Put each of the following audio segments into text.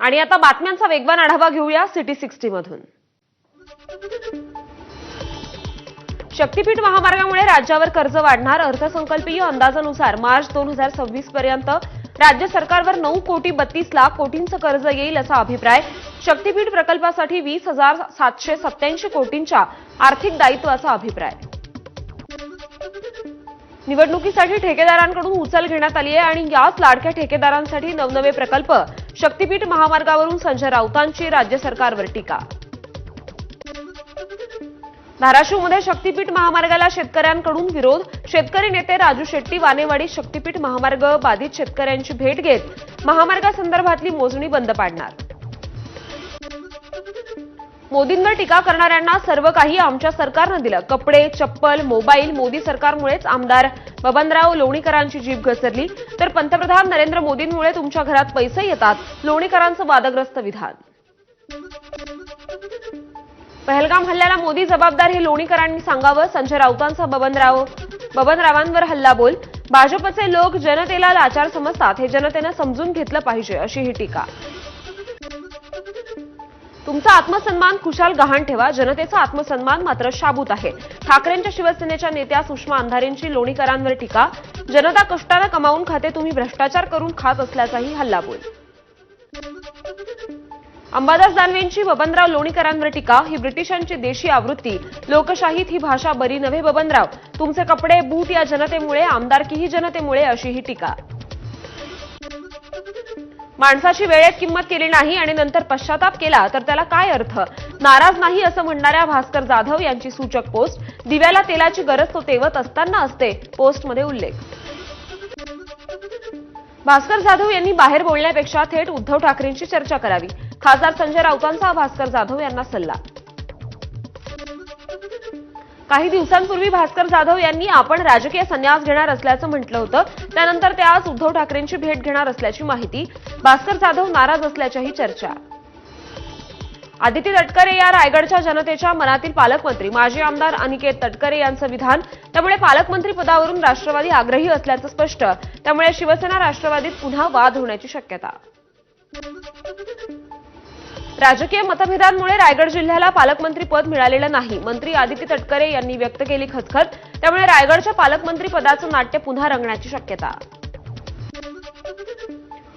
आणि आता बातम्यांचा वेगवान आढावा घेऊया सिटी 60 मधून। शक्तीपीठ महामार्गामुळे राज्यावर कर्ज वाढणार। अर्थसंकल्पीय अंदाजानुसार मार्च 2026 पर्यंत राज्य सरकारवर 9 कोटी 32 लाख कोटींचं कर्ज येईल असा अभिप्राय। शक्तीपीठ प्रकल्पासाठी 20,787 कोटींच्या आर्थिक दायित्वाचा अभिप्राय। निवडणुकीसाठी ठेकेदारांकडून उचल घेण्यात आली आहे आणि याच लाडक्या ठेकेदारांसाठी नवनवे प्रकल्प। शक्तीपीठ महामार्गावरून संजय राऊतांची राज्य सरकारवर टीका। धाराशिवमध्ये शक्तीपीठ महामार्गाला शेतकऱ्यांकडून विरोध। शेतकरी नेते राजू शेट्टी वानेवाडी शक्तीपीठ महामार्ग बाधित शेतकऱ्यांची भेट घेत महामार्गासंदर्भातली मोजणी बंद पाडणार। मोदींवर टीका करणाऱ्यांना सर्व काही आमच्या सरकारनं दिलं। कपडे, चप्पल, मोबाईल मोदी सरकारमुळेच आमदार बबनराव लोणीकरांची जीभ घसरली। तर पंतप्रधान नरेंद्र मोदींमुळे तुमच्या घरात पैसे येतात, लोणीकरांचं वादग्रस्त विधान। पहलगाम हल्ल्याला मोदी जबाबदार हे लोणीकरांनी सांगावं। संजय राऊतांचा बबनरावांवर हल्लाबोल। भाजपचे लोक जनतेला लाचार समजतात, हे जनतेनं समजून घेतलं पाहिजे अशी ही टीका। तुमचा आत्मसन्मान खुशाल गहाण ठेवा, जनतेचा आत्मसन्मान मात्र शाबूत आहे। ठाकरेंच्या शिवसेनेच्या नेत्या सुषमा अंधारेंची लोणीकरांवर टीका। जनता कष्टाने कमावून खाते, तुम्ही भ्रष्टाचार करून खात असल्याचाही हल्लाबोल। अंबादास दानवेंची बबनराव लोणीकरांवर टीका। ही ब्रिटिशांची देशी आवृत्ती, लोकशाहीत ही भाषा बरी नव्हे बबनराव। तुमचे कपडे बूट या जनतेमुळे, आमदारकीही जनतेमुळे अशी ही टीका। माणसाची वेळेत किंमत केली नाही आणि नंतर पश्चाताप केला तर त्याला काय अर्थ। नाराज नाही असं म्हणणाऱ्या भास्कर जाधव यांची सूचक पोस्ट। दिव्याला तेलाची गरज तो तेवत असताना असते, पोस्टमध्ये उल्लेख। भास्कर जाधव यांनी बाहेर बोलण्यापेक्षा थेट उद्धव ठाकरेंशी चर्चा करावी, खासदार संजय राऊतांचा भास्कर जाधव यांना सल्ला। काही दिवसांपूर्वी भास्कर जाधव यांनी आपण राजकीय संन्यास घेणार असल्याचं म्हटलं होतं। त्यानंतर ते आज उद्धव ठाकरेंची भेट घेणार असल्याची माहिती। भास्कर जाधव नाराज असल्याच्याही चर्चा। आदिती तटकरे या रायगडच्या जनतेच्या मनातील पालकमंत्री। माजी आमदार अनिकेत तटकरे यांचं विधान। त्यामुळे पालकमंत्री पदावरून राष्ट्रवादी आग्रही असल्याचं स्पष्ट। त्यामुळे शिवसेना राष्ट्रवादीत पुन्हा वाद होण्याची शक्यता। राजकीय मतभेदांमुळे रायगड जिल्ह्याला पालकमंत्री पद मिळालेलं नाही, मंत्री आदिती तटकरे यांनी व्यक्त केली खचखच। त्यामुळे रायगडच्या पालकमंत्री पदाचं नाट्य पुन्हा रंगण्याची शक्यता।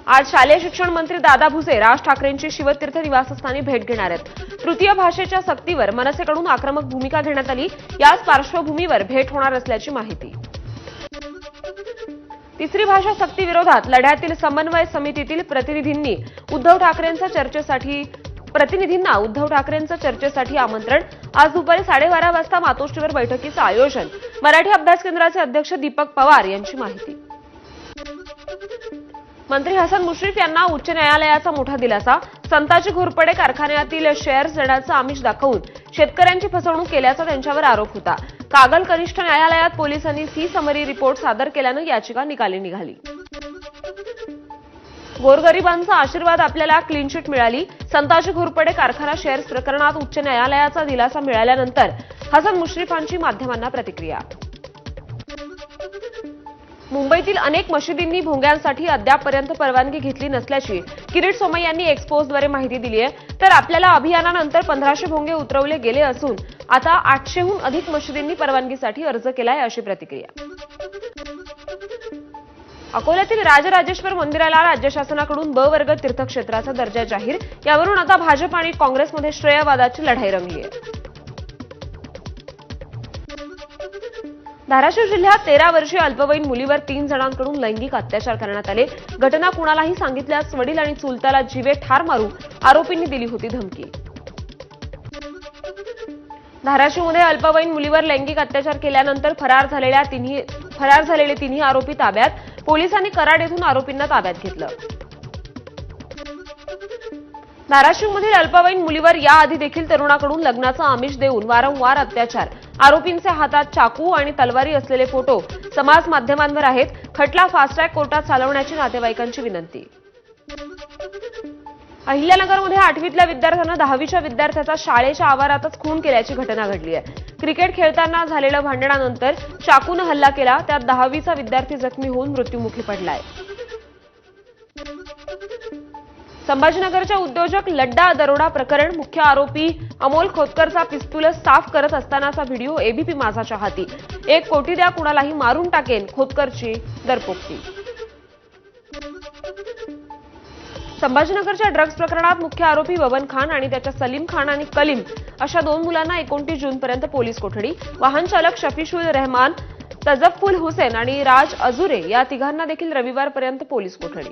आज शालेय शिक्षण मंत्री दादा भुसे राज ठाकरेंची शिवतीर्थ निवासस्थानी भेट घेणार आहेत। तृतीय भाषेच्या सक्तीवर मनसेकडून आक्रमक भूमिका घेण्यात आली। याच पार्श्वभूमीवर भेट होणार असल्याची माहिती। तिसरी भाषा सक्ती विरोधात लढ्यातील समन्वय समितीतील प्रतिनिधींना उद्धव ठाकरेंचं चर्चेसाठी आमंत्रण। आज दुपारी 12:30 वाजता मातोश्रीवर बैठकीचं आयोजन। मराठी अभ्यास केंद्राचे अध्यक्ष दीपक पवार यांची माहिती। मंत्री हसन मुश्रीफ यांना उच्च न्यायालयाचा मोठा दिलासा। संताजी घोरपडे कारखान्यातील शेअर्स देण्याचं आमिष दाखवून शेतकऱ्यांची फसवणूक केल्याचा त्यांच्यावर आरोप होता। कागल कनिष्ठ न्यायालयात पोलिसांनी सी समरी रिपोर्ट सादर केल्यानं याचिका निकाली निघाली। गोरगरिबांचा आशीर्वाद आपल्याला क्लीन चिट मिळाली। संताजी घोरपडे कारखाना शेअर्स प्रकरणात उच्च न्यायालयाचा दिलासा मिळाल्यानंतर हसन मुश्रीफांची माध्यमांना प्रतिक्रिया। मुंबईतील अनेक मशिदींनी भोंग्यांसाठी अद्यापपर्यंत परवानगी घेतली नसल्याची किरीट सोमय्या यांनी एक्सपोजद्वारे माहिती दिली आहे। तर आपल्याला अभियानानंतर 1500 भोंगे उतरवले गेले असून आता 800हून अधिक मशिदींनी परवानगीसाठी अर्ज केलाय अशी प्रतिक्रिया। अकोल्यातील राजराजेश्वर मंदिराला राज्य शासनाकडून ब वर्ग तीर्थक्षेत्राचा दर्जा जाहीर। यावरून आता भाजप आणि काँग्रेसमध्ये श्रेयवादाची लढाई रंगली आहे। धाराशिव जिल्ह्यात 13 वर्षीय अल्पवयीन मुलीवर 3 जणांकडून लैंगिक अत्याचार करण्यात आले। घटना कुणालाही सांगितल्यास वडील आणि चुलत्याला जीवे ठार मारू आरोपींनी दिली होती धमकी। धाराशिवमध्ये अल्पवयीन मुलीवर लैंगिक अत्याचार केल्यानंतर फरार झालेले तिन्ही आरोपी ताब्यात। पोलिसांनी कराड येथून आरोपींना ताब्यात घेतलं। धाराशिवमधील अल्पवयीन मुलीवर याआधी देखील तरुणाकडून लग्नाचं आमिष देऊन वारंवार अत्याचार। आरोपींचे हातात चाकू आणि तलवारी असलेले फोटो समाज माध्यमांवर आहेत। खटला फास्ट ट्रॅक कोर्टात चालवण्याची नातेवाईकांची विनंती। अहिल्यानगरमध्ये 8वीतल्या विद्यार्थ्यानं 10वीच्या विद्यार्थ्याचा शाळेच्या आवारातच खून केल्याची घटना घडली आहे। क्रिकेट खेळताना झालेल्या भांडणानंतर चाकूने हल्ला केला, त्यात 10वीचा विद्यार्थी जखमी होऊन मृत्युमुखी पडलाय। संभाजीनगरच्या उद्योजक लड्डा दरोडा प्रकरण मुख्य आरोपी अमोल खोतकरचा पिस्तूल साफ करत असतानाचा व्हिडिओ एबीपी माझाच्या हाती. 1 कोटी द्या कुणालाही मारून टाकेन, खोतकरची दरपोक्ती. संभाजीनगरच्या ड्रग्ज प्रकरणात मुख्य आरोपी बबन खान आणि त्याच्या सलीम खान आणि कलीम अशा 2 मुलांना 29 जूनपर्यंत पोलीस कोठडी. वाहन चालक शफीशुल रहमान, तजफ्फुल हुसेन आणि राज अजुरे या तिघांना देखील रविवारपर्यंत पोलीस कोठडी.